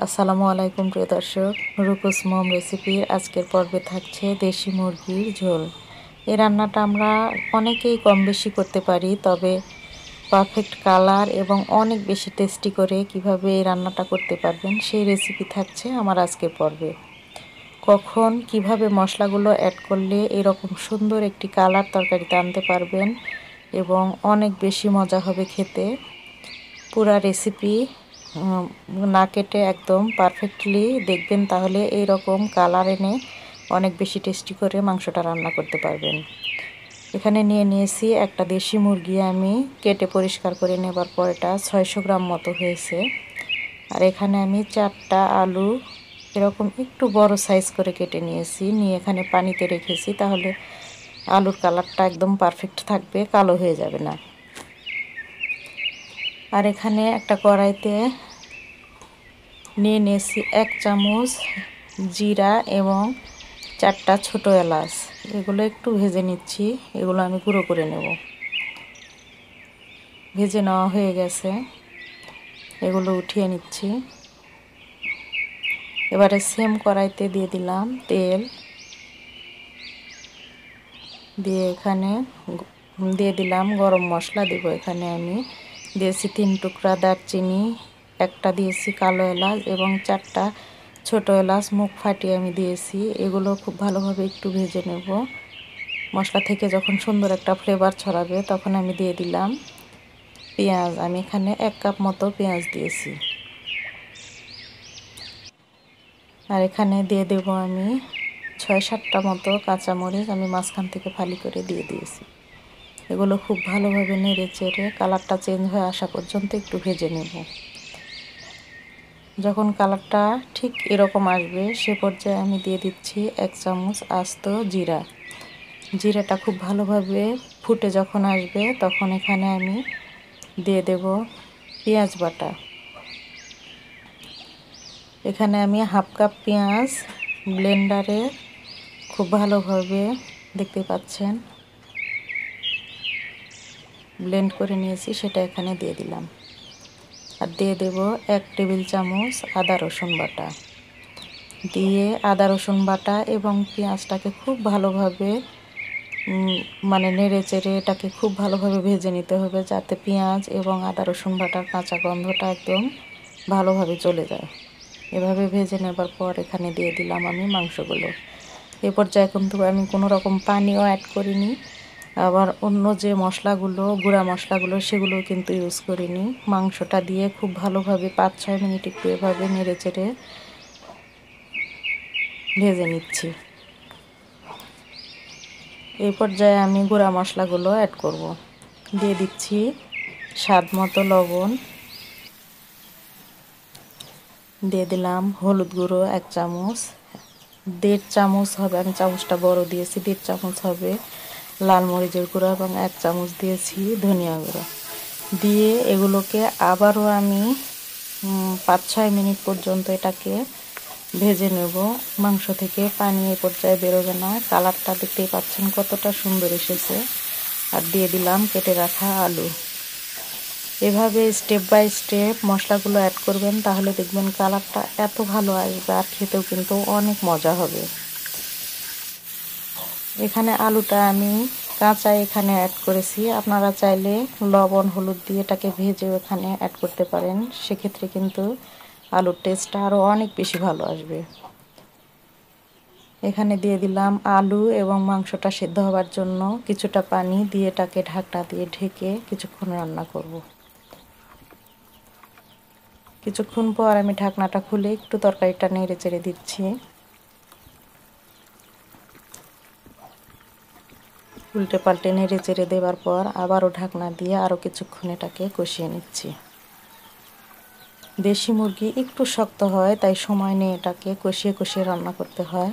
আসসালামু আলাইকুম প্রিয় দর্শক, রূপস মম রেসিপির আজকের পর্বে থাকছে দেশি মুরগির ঝোল। এই রান্নাটা আমরা অনেকেই কম বেশি করতে পারি, তবে পারফেক্ট কালার এবং অনেক বেশি টেস্টি করে কিভাবে এই রান্নাটা করতে পারবেন সেই রেসিপি থাকছে আমার আজকের পর্বে। কখন কিভাবে মশলাগুলো অ্যাড করলে এরকম সুন্দর একটি কালার তরকারিতে আনতে পারবেন এবং অনেক বেশি মজা হবে খেতে। পুরা রেসিপি না কেটে একদম পারফেক্টলি দেখবেন, তাহলে এই রকম কালার এনে অনেক বেশি টেস্টি করে মাংসটা রান্না করতে পারবেন। এখানে নিয়েছি একটা দেশি মুরগি, আমি কেটে পরিষ্কার করে নেবার পর এটা 600 গ্রাম মতো হয়েছে। আর এখানে আমি 4টা আলু এরকম একটু বড় সাইজ করে কেটে নিয়ে এখানে পানিতে রেখেছি, তাহলে আলুর কালারটা একদম পারফেক্ট থাকবে, কালো হয়ে যাবে না। আর এখানে একটা কড়াইতে নিয়েছি 1 চামচ জিরা এবং 4টা ছোট এলাচ। এগুলো একটু ভেজে নিচ্ছি, এগুলো আমি গুঁড়ো করে নেব। ভেজে নেওয়া হয়ে গেছে, এগুলো উঠিয়ে নিচ্ছি। এবারে সেম কড়াইতে দিয়ে দিলাম তেল, দিয়ে এখানে দিয়ে দিলাম গরম মশলা। দেব এখানে আমি দিয়েছি 3 টুকরা দারচিনি, একটা দিয়েছি কালো এলাচ এবং 4টা ছোট এলাচ মুখ ফাটিয়ে আমি দিয়েছি। এগুলো খুব ভালোভাবে একটু ভেজে নেব। মশলা থেকে যখন সুন্দর একটা ফ্লেভার ছড়াবে তখন আমি দিয়ে দিলাম পেঁয়াজ। আমি এখানে 1 কাপ মতো পেঁয়াজ দিয়েছি। আর এখানে দিয়ে দেব আমি 6-7টা মতো কাঁচামরিচ, আমি মাঝখান থেকে ফালি করে দিয়ে দিয়েছি। এগুলো খুব ভালোভাবে নেড়ে চেড়ে কালারটা চেঞ্জ হয়ে আসা পর্যন্ত একটু ভেজে নেব। যখন কালারটা ঠিক এরকম আসবে সে পর্যায়ে আমি দিয়ে দিচ্ছি 1 চামচ আস্ত জিরা। জিরাটা খুব ভালোভাবে ফুটে যখন আসবে তখন এখানে আমি দিয়ে দেব পেঁয়াজ বাটা। এখানে আমি 1/2 কাপ পেঁয়াজ ব্লেন্ডারে খুব ভালোভাবে, দেখতে পাচ্ছেন, ব্লেন্ড করে নিয়েছি, সেটা এখানে দিয়ে দিলাম। আর দিয়ে দেব 1 টেবিল চামচ আদা রসুন বাটা। দিয়ে আদা রসুন বাটা এবং পেঁয়াজটাকে খুব ভালোভাবে নেড়ে চেড়ে এটাকে খুব ভালোভাবে ভেজে নিতে হবে, যাতে পেঁয়াজ এবং আদা রসুন বাটার কাঁচা গন্ধটা একদম ভালোভাবে চলে যায়। এভাবে ভেজে নেবার পর এখানে দিয়ে দিলাম আমি মাংসগুলো। এ পর্যায়ে কিন্তু আমি কোনো রকম পানিও অ্যাড করিনি, আবার অন্য যে মশলাগুলো, গুঁড়া মশলাগুলো, সেগুলো কিন্তু ইউজ করিনি। মাংসটা দিয়ে খুব ভালোভাবে 5-6 মিনিট একটু এভাবে নেড়ে চেড়ে ভেজে নিচ্ছি। এই পর্যায়ে আমি গুঁড়া মশলাগুলো অ্যাড করব। দিয়ে দিচ্ছি স্বাদ মতো লবণ, দিয়ে দিলাম হলুদ গুঁড়ো 1 চামচ, 1.5 চামচ হবে, আমি চামচটা বড় দিয়েছি, 1.5 চামচ হবে লাল মরিচের গুঁড়ো এবং 1 চামচ দিয়েছি ধনিয়া গুঁড়ো। দিয়ে এগুলোকে আবারও আমি 5-6 মিনিট পর্যন্ত এটাকে ভেজে নেব। মাংস থেকে পানি এই পর্যায়ে বেরোবে না। কালারটা দেখতেই পাচ্ছেন কতটা সুন্দর এসেছে। আর দিয়ে দিলাম কেটে রাখা আলু। এভাবে স্টেপ বাই স্টেপ মশলাগুলো অ্যাড করবেন, তাহলে দেখবেন কালারটা এত ভালো আসবে আর খেতেও কিন্তু অনেক মজা হবে। এখানে আলুটা আমি কাঁচা এখানে অ্যাড করেছি, আপনারা চাইলে লবণ হলুদ দিয়ে এটাকে ভেজেও এখানে অ্যাড করতে পারেন, সেক্ষেত্রে কিন্তু আলুর টেস্টটা আরও অনেক বেশি ভালো আসবে। এখানে দিয়ে দিলাম আলু এবং মাংসটা সেদ্ধ হওয়ার জন্য কিছুটা পানি দিয়ে এটাকে ঢাকনা দিয়ে ঢেকে কিছুক্ষণ রান্না করব। কিছুক্ষণ পর আমি ঢাকনাটা খুলে একটু তরকারিটা নেড়ে চেড়ে দিচ্ছি। উল্টে পাল্টে নেড়ে চেড়ে দেওয়ার পর আবারও ঢাকনা দিয়ে আরও কিছুক্ষণ এটাকে কষিয়ে নিচ্ছি। দেশি মুরগি একটু শক্ত হয়, তাই সময় নিয়ে এটাকে কষিয়ে কষিয়ে রান্না করতে হয়।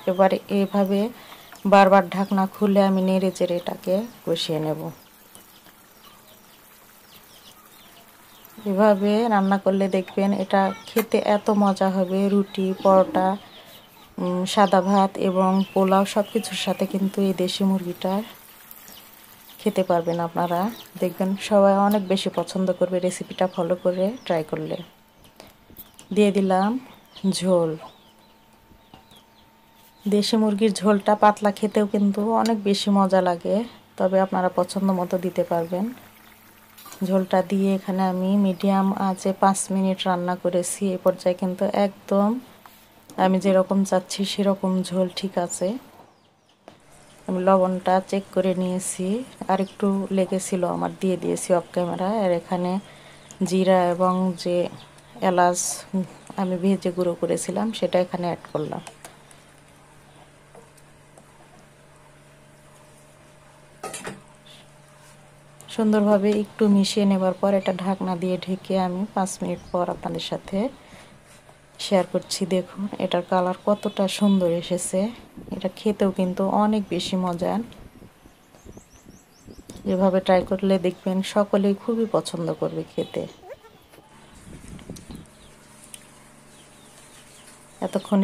এবারে এভাবে বারবার ঢাকনা খুলে আমি নেড়ে চেড়ে এটাকে কষিয়ে নেব। এভাবে রান্না করলে দেখবেন এটা খেতে এত মজা হবে। রুটি, পরোটা, সাদা ভাত এবং পোলাও সব কিছুর সাথে কিন্তু এই দেশি মুরগিটা খেতে পারবেন আপনারা। দেখবেন সবাই অনেক বেশি পছন্দ করবে রেসিপিটা ফলো করে ট্রাই করলে। দিয়ে দিলাম ঝোল। দেশি মুরগির ঝোলটা পাতলা খেতেও কিন্তু অনেক বেশি মজা লাগে, তবে আপনারা পছন্দ মতো দিতে পারবেন। ঝোলটা দিয়ে এখানে আমি মিডিয়াম আঁচে 5 মিনিট রান্না করেছি। এই পর্যায়ে কিন্তু একদম আমি যেরকম চাচ্ছি সেরকম ঝোল ঠিক আছে। আমি লবণটা চেক করে নিয়েছি, আর একটু লেগেছিল আমার, দিয়ে দিয়েছি অফ ক্যামেরা। আর এখানে জিরা এবং যে এলাচ আমি ভেজে গুঁড়ো করেছিলাম সেটা এখানে অ্যাড করলাম। সুন্দরভাবে একটু মিশিয়ে নেবার পর এটা ঢাকনা দিয়ে ঢেকে আমি 5 মিনিট পর আপনাদের সাথে শেয়ার করছি। দেখুন এটার কালার কতটা সুন্দর এসেছে। এটা খেতেও কিন্তু অনেক বেশি মজার। এভাবে ট্রাই করলে দেখবেন সকলেই খুবই পছন্দ করবে খেতে। এতক্ষণ